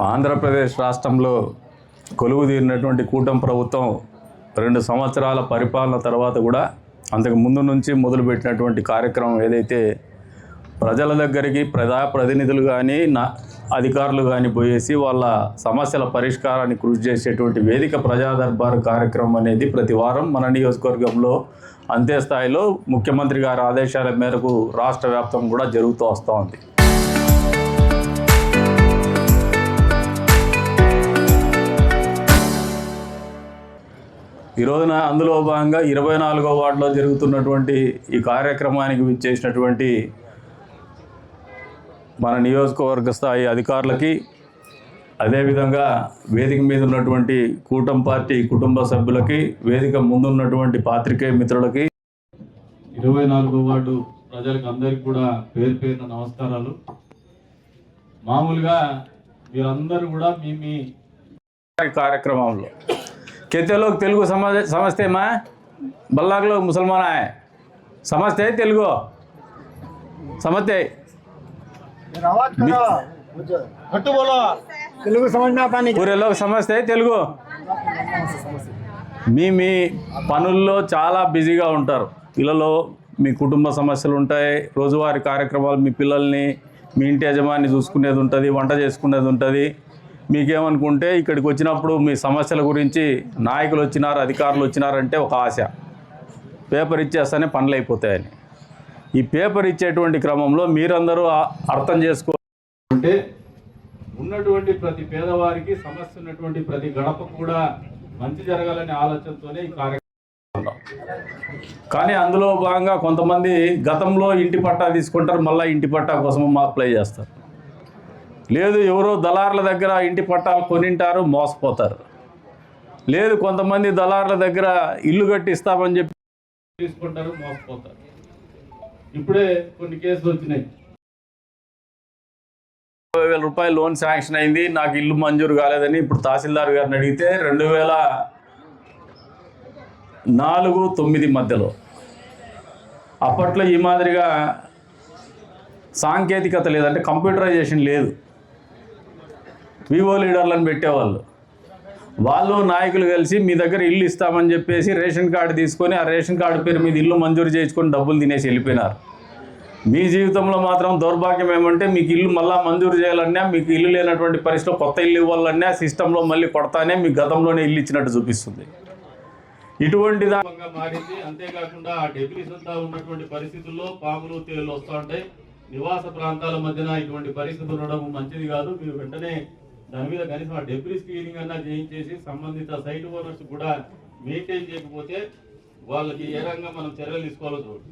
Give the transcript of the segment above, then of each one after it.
ఆంధ్రప్రదేశ్ రాష్ట్రంలో కొలువుదీరినటువంటి కూటమి ప్రభుత్వం 2 సంవత్సరాల పరిపాలన తర్వాత కూడా అంతకు ముందు నుంచి మొదలుపెట్టినటువంటి కార్యక్రమం ఏదైతే ప్రజల దగ్గరికి ప్రజాప్రతినిధులు కానీ అధికారులు కానీ పోయేసి వాళ్ళ సమస్యల పరిష్కారాన్ని కృషి చేసేటువంటి వేదిక ప్రజా దర్బార్ కార్యక్రమం అనేది ప్రతి వారం మన నియోజకవర్గంలో అంతే స్థాయిలో ముఖ్యమంత్రి గారి ఆదేశాల మేరకు రాష్ట్ర వ్యాప్తంగా కూడా జరుగుతూ వస్తూ ఉంది. ఈ రోజున అందులో భాగంగా 24వ వార్డులో జరుగుతున్నటువంటి ఈ కార్యక్రమానికి విచ్చేసినటువంటి మన నియోజకవర్గ స్థాయి అధికారులకి, అదేవిధంగా వేదిక మీద ఉన్నటువంటి కూటమి పార్టీ కుటుంబ సభ్యులకి, వేదిక ముందున్నటువంటి పాత్రికేయ మిత్రులకి, 24వ వార్డు ప్రజలకు అందరికీ కూడా పేరు పేరున నమస్కారాలు. మామూలుగా మీరందరూ కూడా మీ కార్యక్రమంలో कहते लोग तेलुगु समझते मैं बल्लाक लोग मुसलमान आए समझते तेलुगु समझते तेलुगु समझ में आता नहीं पूरे लोग समझते तेलुगु మీ పనుల్లో చాలా బిజీగా ఉంటారు. ఇళ్ళలో మీ కుటుంబ సమస్యలు ఉంటాయి, రోజువారీ కార్యక్రమాలు, మీ పిల్లల్ని మీ ఇంటి యజమాని చూసుకునేది ఉంటుంది, వంట చేసుకునేది ఉంటుంది. మీకేమనుకుంటే ఇక్కడికి వచ్చినప్పుడు మీ సమస్యల గురించి నాయకులు వచ్చినారు, అధికారులు వచ్చినారంటే ఒక ఆశ, పేపర్ ఇచ్చేస్తేనే పనులు అయిపోతాయని. ఈ పేపర్ ఇచ్చేటువంటి క్రమంలో మీరందరూ అర్థం చేసుకోవాలంటే ఉన్నటువంటి ప్రతి పేదవారికి సమస్య ఉన్నటువంటి ప్రతి గడప కూడా మంచి జరగాలనే ఆలోచనతోనే ఈ కార్యక్రమం. కానీ అందులో భాగంగా కొంతమంది గతంలో ఇంటి పట్టా తీసుకుంటారు, మళ్ళీ ఇంటి పట్టా కోసం అప్లై చేస్తారు. లేదు ఎవరో దళారుల దగ్గర ఇంటి పట్టాలు కొనింటారు, మోసపోతారు. లేదు కొంతమంది దళారుల దగ్గర ఇల్లు కట్టిస్తామని చెప్పి తీసుకుంటారు, మోసపోతారు. ఇప్పుడే కొన్ని కేసులు వచ్చినాయి. 20,000 రూపాయలు లోన్ శాంక్షన్ అయింది, నాకు ఇల్లు మంజూరు కాలేదని ఇప్పుడు తహసీల్దార్ గారిని అడిగితే 2004-9 మధ్యలో అప్పట్లో ఈ మాదిరిగా సాంకేతికత లేదంటే కంప్యూటరైజేషన్ లేదు. వివో లీడర్లను పెట్టేవాళ్ళు, వాళ్ళు నాయకులు కలిసి మీ దగ్గర ఇల్లు ఇస్తామని చెప్పేసి రేషన్ కార్డు తీసుకొని ఆ రేషన్ కార్డు పేరు మీద ఇల్లు మంజూరు చేసుకొని డబ్బులు తినేసి వెళ్ళిపోయినారు. మీ జీవితంలో మాత్రం దౌర్భాగ్యం ఏమంటే మీకు ఇల్లు మళ్ళీ మంజూరు చేయాలన్నా, మీకు ఇల్లు లేనటువంటి పరిస్థితిలో కొత్త ఇల్లు ఇవ్వాలన్నా సిస్టంలో మళ్ళీ కొడతానే మీకు గతంలోనే ఇల్లు ఇచ్చినట్టు చూపిస్తుంది. ఇటువంటి మారింది. అంతేకాకుండా ఆ డెబ్రిస్ అంతా ఉన్నటువంటి పరిస్థితుల్లో పాములు తేళ్లు వస్తూ ఉంటాయి. నివాస ప్రాంతాల మధ్యన ఇటువంటి పరిస్థితులు ఉండడం మంచిది కాదు. మీరు వెంటనే దాని మీద కనీసం ఆ డెబ్రీ స్క్రీనింగ్ అన్నా చేయించేసి సంబంధిత సైట్ ఓనర్స్ కూడా మెయింటైన్ చేయకపోతే వాళ్ళకి ఏ రంగా మనం చర్యలు తీసుకోవాలో చూడండి.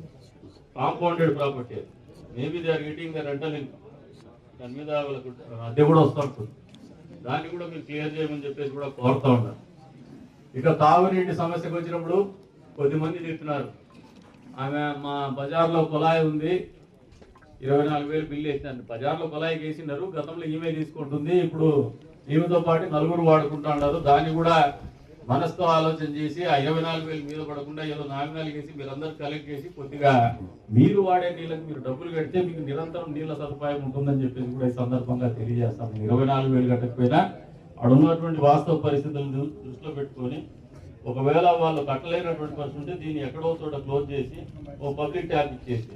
Compounded property maybe they are getting the rental income, దాని మీద వాళ్ళకు అద్దె కూడా వస్తూ ఉంటుంది. దాన్ని కూడా మీరు క్లియర్ చేయమని చెప్పేసి కూడా కోరుతూ ఉన్నారు. ఇక తాగునీటి సమస్యకు వచ్చినప్పుడు కొద్దిమంది చెప్తున్నారు, ఆమె మా బజార్లో కుళాయి ఉంది 24,000 బిల్లు వేసినారు. బజార్లో కుళాయికి వేసినారు, గతంలో ఈమె తీసుకుంటుంది, ఇప్పుడు ఈమెతో పాటు 4 వాడుకుంటా ఉన్నారు. దాన్ని కూడా మనసుతో ఆలోచన చేసి ఆ 24,000 మీద పడకుండా ఏదో నామినాలు వేసి మీరందరూ కలెక్ట్ చేసి కొద్దిగా మీరు వాడే నీళ్ళకి మీరు డబ్బులు కడితే మీకు నిరంతరం నీళ్ళ సదుపాయం ఉంటుందని చెప్పేసి కూడా ఈ సందర్భంగా తెలియజేస్తాం. 24,000 కట్టకపోయినా అడున్నటువంటి వాస్తవ పరిస్థితులను దృష్టిలో పెట్టుకొని ఒకవేళ వాళ్ళు కట్టలేనటువంటి పరిస్థితి ఉంటే దీన్ని ఎక్కడో చోట క్లోజ్ చేసి ఓ పబ్లిక్ ట్యాప్ ఇచ్చేసి,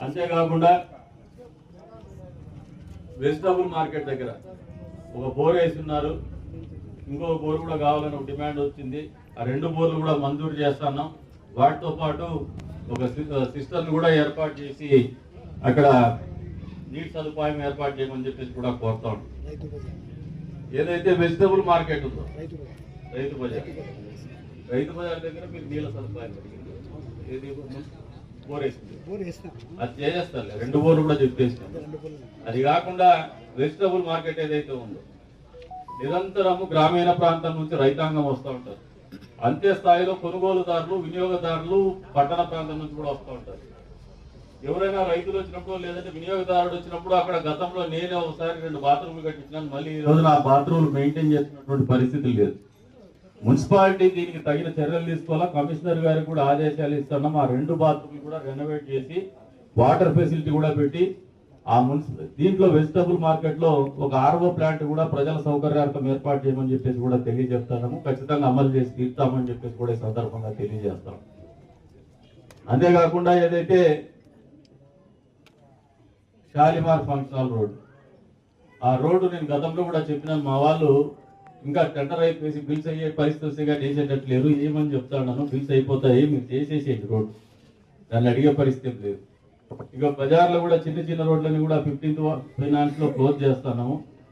అంతేకాకుండా వెజిటబుల్ మార్కెట్ దగ్గర ఒక బోర్ వేస్తున్నారు, ఇంకో బోర్ కూడా కావాలని ఒక డిమాండ్ వచ్చింది. ఆ 2 బోర్లు కూడా మంజూరు చేస్తున్నాం. వాటితో పాటు ఒక సిస్టర్ని కూడా ఏర్పాటు చేసి అక్కడ నీటి సదుపాయం ఏర్పాటు చేయమని చెప్పేసి కూడా కోరుతా ఉంటాం. ఏదైతే వెజిటబుల్ మార్కెట్ ఉందో రైతు బజార్ దగ్గర మీరు నీళ్ళ సదుపాయం ఏది బోర్ వేసింది అది చేసేస్తారు, 2 బోర్లు కూడా చెప్పేసినాం. అది కాకుండా వెజిటబుల్ మార్కెట్ ఏదైతే ఉందో నిరంతరము గ్రామీణ ప్రాంతం నుంచి రైతాంగం వస్తూ ఉంటారు. అంతే స్థాయిలో కొనుగోలుదారులు, వినియోగదారులు పట్టణ ప్రాంతం నుంచి కూడా వస్తూ ఉంటారు. ఎవరైనా రైతులు వచ్చినప్పుడు లేదంటే వినియోగదారుడు వచ్చినప్పుడు అక్కడ గతంలో నేనే ఒకసారి 2 బాత్రూమ్లు కట్టించినాను, మళ్ళీ ఈ రోజున ఆ బాత్రూమ్లు మెయింటైన్ చేస్తున్నటువంటి పరిస్థితులు లేదు. మున్సిపాలిటీ దీనికి తగిన చర్యలు తీసుకోవాలా. కమిషనర్ గారికి కూడా ఆదేశాలు ఇస్తున్నాం. ఆ 2 బాత్రూమ్లు కూడా రెనోవేట్ చేసి వాటర్ ఫెసిలిటీ కూడా పెట్టి దీంట్లో వెజిటబుల్ మార్కెట్ లో ఒక ఆర్ఓ ప్లాంట్ కూడా ప్రజల సౌకర్యార్థం ఏర్పాటు చేయమని చెప్పేసి కూడా తెలియజేస్తాము. ఖచ్చితంగా అమలు చేసి తీర్తామని చెప్పేసి కూడా ఈ సందర్భంగా తెలియజేస్తాం. అంతేకాకుండా ఏదైతే షాలిమార్ ఫంక్షన్ హాల్ రోడ్డు, ఆ రోడ్డు నేను గతంలో కూడా చెప్పినాను, మా వాళ్ళు ఇంకా టెండర్ అయిపోయి బిల్స్ అయ్యే పరిస్థితి వస్తే చేసేటట్లేరు, ఏమని చెప్తాను, బిల్స్ అయిపోతాయి మీరు చేసేసేయండి రోడ్డు, దాన్ని అడిగే పరిస్థితి లేదు. ఇక బజార్లో కూడా చిన్న చిన్న రోడ్లని కూడా 15th ఫైనాన్స్ లో క్లోజ్ చేస్తున్నాము.